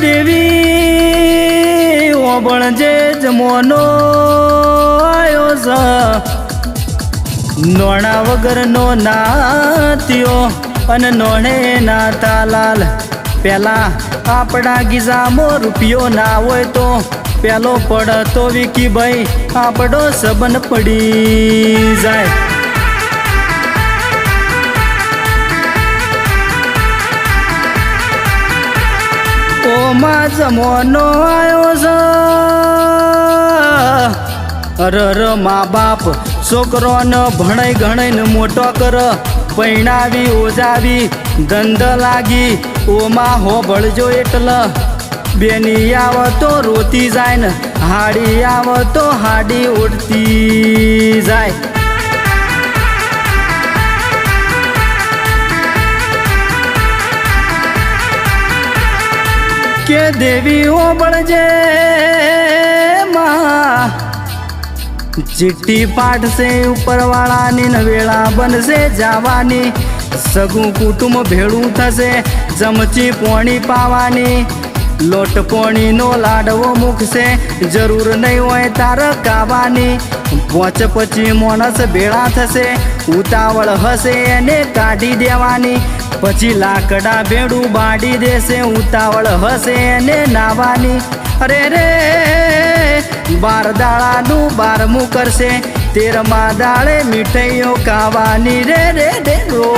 દેવી ઓબળજે જમોનો આયો છે નોણા વગરનો નાત્યો અને નોણે નાતા લાલ પેલા આપણા ગીઝામાં રૂપિયો ના હોય તો પેલો પડતો વિકી ભાઈ આપણો સબન પડી જાય ઓ માં જમોનો આયો છે અરર મા બાપ છોકરોને ભણાઈ ગણાઈને મોટો કર પૈણાવી ઓજાવી ધંધ લાગી ઓમાં હોભળજો એટલે બેની આવ તો રોતી જાય ને હાડી આવ તો હાડી ઉડતી જાય કે દેવી ઓબળજે માં ચિઠ્ઠી પાઠશે ઉપરવાળાની નવેળા બનશે જવાની સગું કુટુંબ ભેળું થશે ચમચી પોણી પાવાની લોટ પોણીનો લાડવો મૂકશે જરૂર નહીં હોય તાર કાવાની પોચ પછી માણસ ભેળા થશે ઉતાવળ હશે એને કાઢી દેવાની પછી લાકડા ભેડું બાંધી દેશે ઉતાવળ હશે એને નાવાની અરે રે 12 દાડાનું 12મું કરશે 13મા દાડે મીઠાઈઓ ખાવાની રે રે રે રો